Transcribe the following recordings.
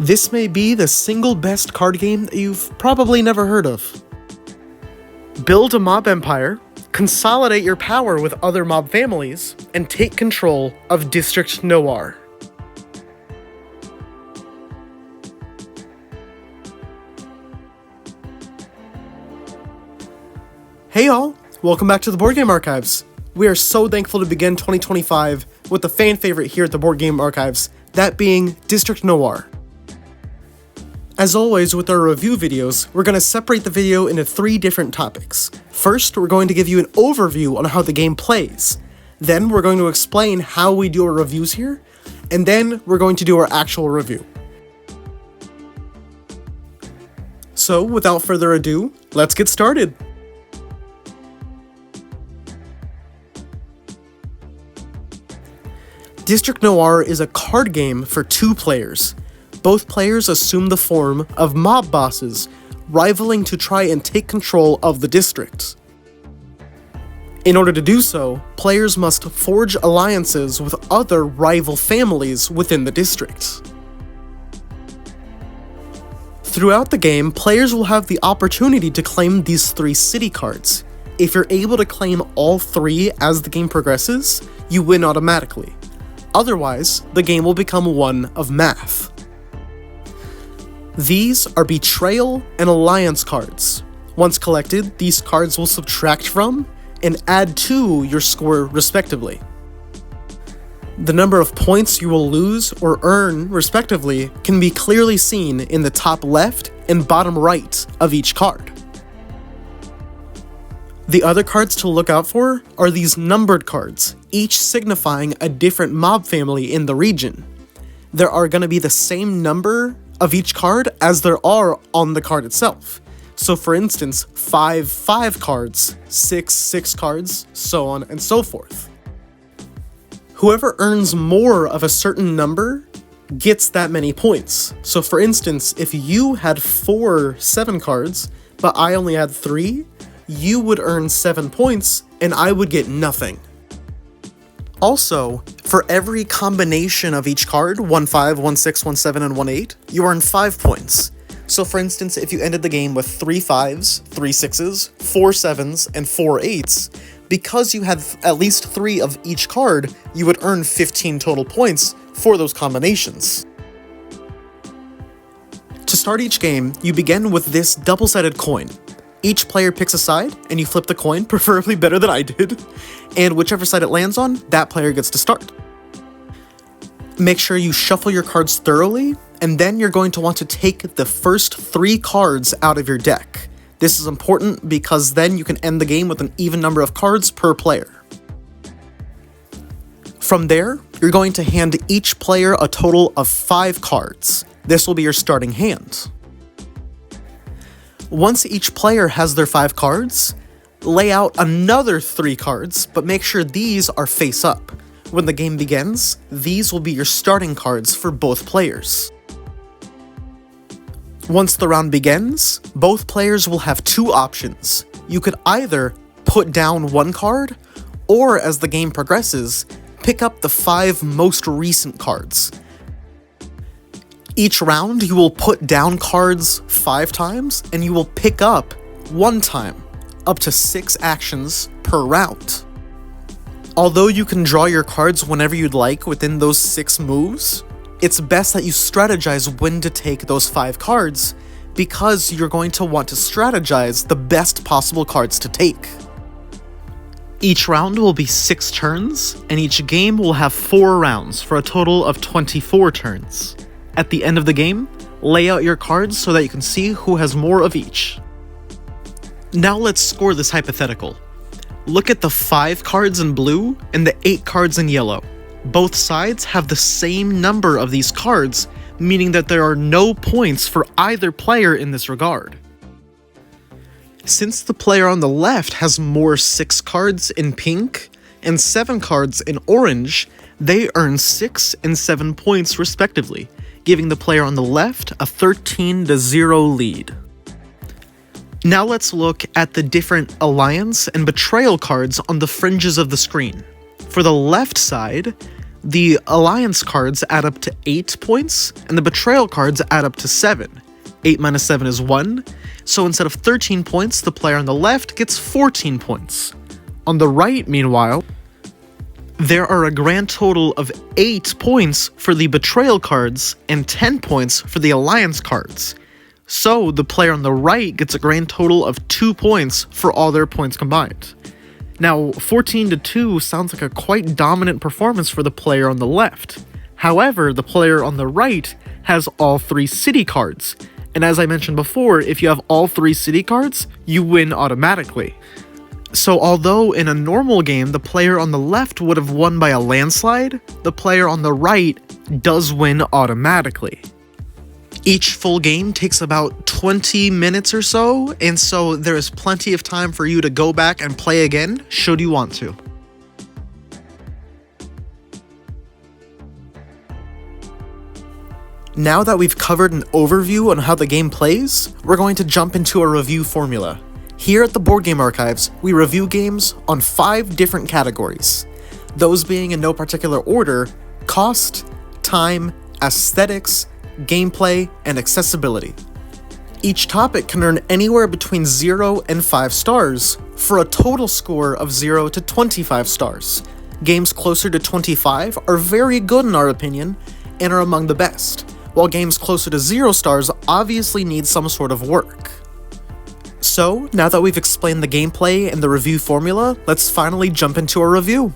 This may be the single best card game that you've probably never heard of. Build a mob empire, consolidate your power with other mob families, and take control of District Noir. Hey y'all, welcome back to the Board Game Archives. We are so thankful to begin 2025 with the fan favorite here at the Board Game Archives, that being District Noir. As always with our review videos, we're going to separate the video into 3 different topics. First, we're going to give you an overview on how the game plays. Then we're going to explain how we do our reviews here, and then we're going to do our actual review. So, without further ado, let's get started. District Noir is a card game for 2 players. Both players assume the form of mob bosses, rivaling to try and take control of the district. In order to do so, players must forge alliances with other rival families within the district. Throughout the game, players will have the opportunity to claim these 3 city cards. If you're able to claim all 3 as the game progresses, you win automatically. Otherwise, the game will become one of math. These are Betrayal and Alliance cards. Once collected, these cards will subtract from and add to your score respectively. The number of points you will lose or earn respectively can be clearly seen in the top left and bottom right of each card. The other cards to look out for are these numbered cards, each signifying a different mob family in the region. There are going to be the same number of each card as there are on the card itself. So for instance, 5 cards, 6 cards, so on and so forth. Whoever earns more of a certain number gets that many points. So for instance, if you had 4 7 cards, but I only had 3, you would earn 7 points and I would get nothing. Also, for every combination of each card, 1 5, 1 6, 1 7, and 1 8, you earn 5 points. So for instance, if you ended the game with 3 5s, 3 6s, 4 7s, and 4 8s, because you had at least 3 of each card, you would earn 15 total points for those combinations. To start each game, you begin with this double-sided coin. Each player picks a side, and you flip the coin, preferably better than I did, and whichever side it lands on, that player gets to start. Make sure you shuffle your cards thoroughly, and then you're going to want to take the first 3 cards out of your deck. This is important because then you can end the game with an even number of cards per player. From there, you're going to hand each player a total of 5 cards. This will be your starting hand. Once each player has their 5 cards, lay out another 3 cards, but make sure these are face up. When the game begins, these will be your starting cards for both players. Once the round begins, both players will have 2 options. You could either put down 1 card, or as the game progresses, pick up the 5 most recent cards. Each round, you will put down cards 5 times, and you will pick up 1 time, up to 6 actions per round. Although you can draw your cards whenever you'd like within those 6 moves, it's best that you strategize when to take those 5 cards, because you're going to want to strategize the best possible cards to take. Each round will be 6 turns, and each game will have 4 rounds for a total of 24 turns. At the end of the game, lay out your cards so that you can see who has more of each. Now let's score this hypothetical. Look at the 5 cards in blue and the 8 cards in yellow. Both sides have the same number of these cards, meaning that there are no points for either player in this regard. Since the player on the left has more 6 cards in pink and 7 cards in orange, they earn 6 and 7 points respectively, giving the player on the left a 13-0 lead. Now let's look at the different alliance and betrayal cards on the fringes of the screen. For the left side, The alliance cards add up to 8 points, and the betrayal cards add up to 7. 8 minus 7 is 1, so instead of 13 points, the player on the left gets 14 points. On the right, meanwhile, there are a grand total of 8 points for the betrayal cards and 10 points for the alliance cards. So the player on the right gets a grand total of 2 points for all their points combined. Now, 14-2 sounds like a quite dominant performance for the player on the left. However, the player on the right has all 3 city cards, and as I mentioned before, if you have all 3 city cards, you win automatically. So although in a normal game the player on the left would have won by a landslide, the player on the right does win automatically. Each full game takes about 20 minutes or so, and so there is plenty of time for you to go back and play again, should you want to. Now that we've covered an overview on how the game plays, we're going to jump into a review formula. Here at the Board Game Archives, we review games on 5 different categories. Those being in no particular order: cost, time, aesthetics, gameplay, and accessibility. Each topic can earn anywhere between 0 and 5 stars, for a total score of 0 to 25 stars. Games closer to 25 are very good in our opinion, and are among the best, while games closer to 0 stars obviously need some sort of work. So, now that we've explained the gameplay and the review formula, let's finally jump into a review.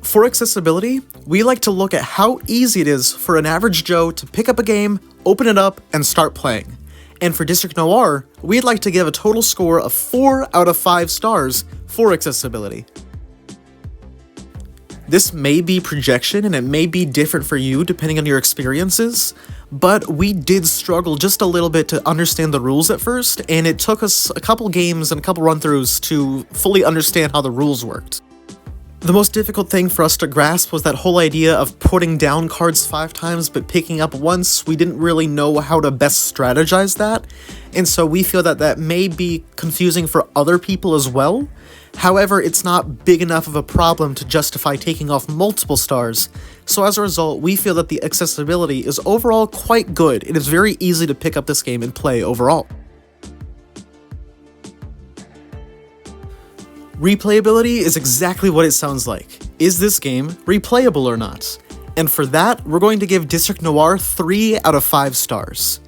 For accessibility, we like to look at how easy it is for an average Joe to pick up a game, open it up, and start playing. And for District Noir, we'd like to give a total score of 4 out of 5 stars for accessibility. This may be projection and it may be different for you depending on your experiences, but we did struggle just a little bit to understand the rules at first, and it took us a couple games and a couple run-throughs to fully understand how the rules worked. The most difficult thing for us to grasp was that whole idea of putting down cards 5 times but picking up once. We didn't really know how to best strategize that, and so we feel that that may be confusing for other people as well. However, it's not big enough of a problem to justify taking off multiple stars, so as a result, we feel that the accessibility is overall quite good. It is very easy to pick up this game and play overall. Replayability is exactly what it sounds like. Is this game replayable or not? And for that, we're going to give District Noir 3 out of 5 stars.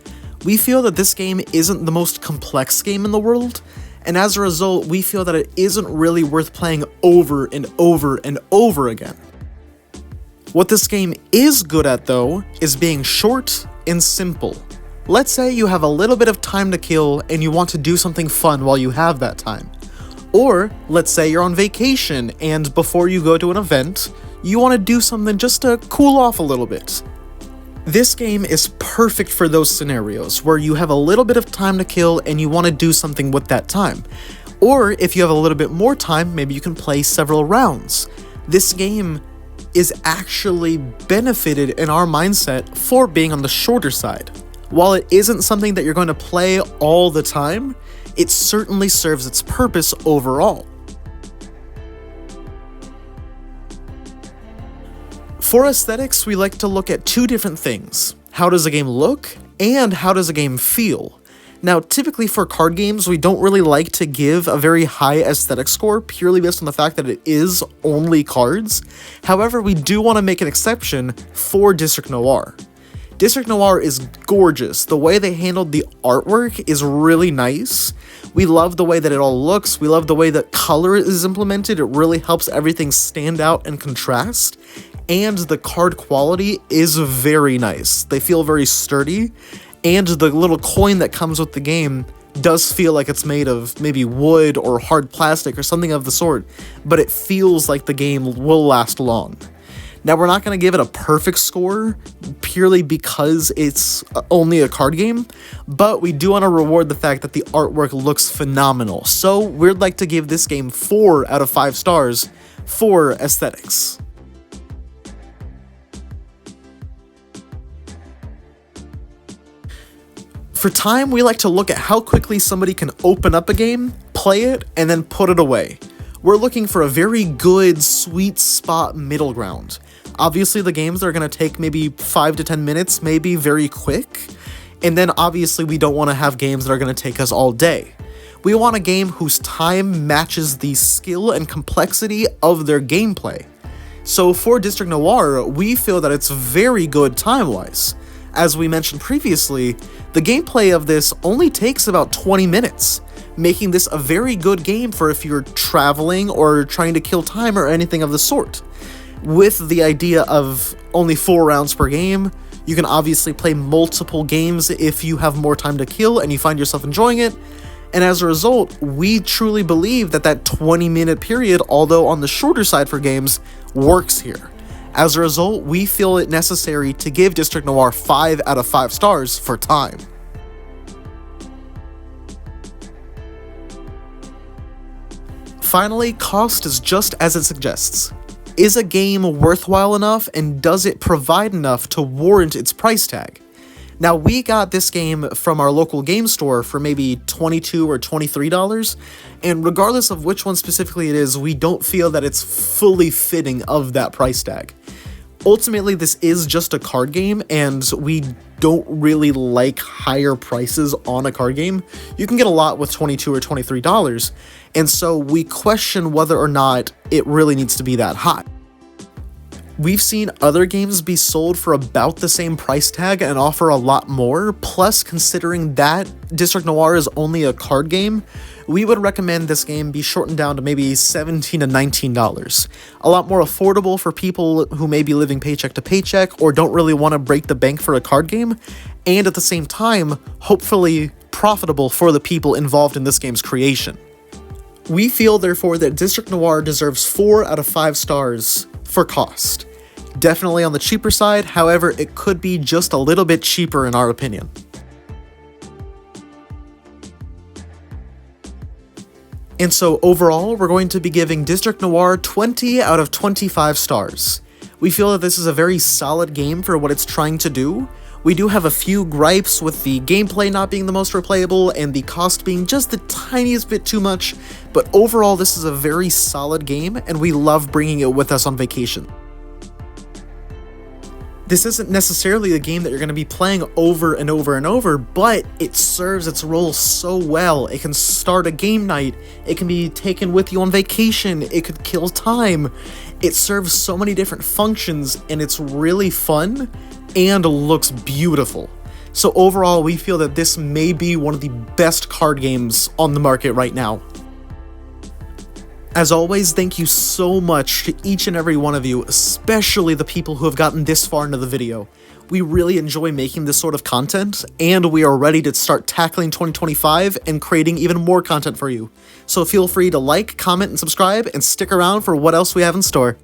We feel that this game isn't the most complex game in the world, and as a result, we feel that it isn't really worth playing over and over and over again. What this game is good at, though, is being short and simple. Let's say you have a little bit of time to kill and you want to do something fun while you have that time. Or, let's say you're on vacation and before you go to an event, you want to do something just to cool off a little bit. This game is perfect for those scenarios where you have a little bit of time to kill and you want to do something with that time. Or if you have a little bit more time, maybe you can play several rounds. This game is actually benefited in our mindset for being on the shorter side. While it isn't something that you're going to play all the time, it certainly serves its purpose overall. For aesthetics, we like to look at 2 different things. How does a game look, and how does a game feel? Now, typically for card games, we don't really like to give a very high aesthetic score purely based on the fact that it is only cards. However, we do want to make an exception for District Noir. District Noir is gorgeous. The way they handled the artwork is really nice. We love the way that it all looks. We love the way that color is implemented. It really helps everything stand out and contrast. And the card quality is very nice. They feel very sturdy, and the little coin that comes with the game does feel like it's made of maybe wood or hard plastic or something of the sort, but it feels like the game will last long. Now, we're not going to give it a perfect score purely because it's only a card game, but we do want to reward the fact that the artwork looks phenomenal. So we'd like to give this game 4 out of 5 stars for aesthetics. For time, we like to look at how quickly somebody can open up a game, play it, and then put it away. We're looking for a very good, sweet spot middle ground. Obviously, the games that are going to take maybe 5 to 10 minutes may be very quick, and then obviously we don't want to have games that are going to take us all day. We want a game whose time matches the skill and complexity of their gameplay. So for District Noir, we feel that it's very good time-wise. As we mentioned previously, the gameplay of this only takes about 20 minutes, making this a very good game for if you're traveling or trying to kill time or anything of the sort. With the idea of only 4 rounds per game, you can obviously play multiple games if you have more time to kill and you find yourself enjoying it, and as a result, we truly believe that that 20-minute period, although on the shorter side for games, works here. As a result, we feel it necessary to give District Noir 5 out of 5 stars for time. Finally, cost is just as it suggests. Is a game worthwhile enough, and does it provide enough to warrant its price tag? Now, we got this game from our local game store for maybe $22 or $23, and regardless of which one specifically it is, we don't feel that it's fully fitting of that price tag. Ultimately, this is just a card game, and we don't really like higher prices on a card game. You can get a lot with $22 or $23, and so we question whether or not it really needs to be that high. We've seen other games be sold for about the same price tag and offer a lot more, plus considering that District Noir is only a card game, we would recommend this game be shortened down to maybe $17 to $19. A lot more affordable for people who may be living paycheck to paycheck or don't really want to break the bank for a card game, and at the same time, hopefully profitable for the people involved in this game's creation. We feel, therefore, that District Noir deserves 4 out of 5 stars for cost. Definitely on the cheaper side, however, it could be just a little bit cheaper in our opinion. And so overall, we're going to be giving District Noir 20 out of 25 stars. We feel that this is a very solid game for what it's trying to do. We do have a few gripes with the gameplay not being the most replayable and the cost being just the tiniest bit too much, but overall this is a very solid game and we love bringing it with us on vacation. This isn't necessarily a game that you're going to be playing over and over and over, but it serves its role so well. It can start a game night, it can be taken with you on vacation, it could kill time. It serves so many different functions and it's really fun and looks beautiful. So overall, we feel that this may be one of the best card games on the market right now. As always, thank you so much to each and every one of you, especially the people who have gotten this far into the video. We really enjoy making this sort of content, and we are ready to start tackling 2025 and creating even more content for you. So feel free to like, comment, and subscribe, and stick around for what else we have in store.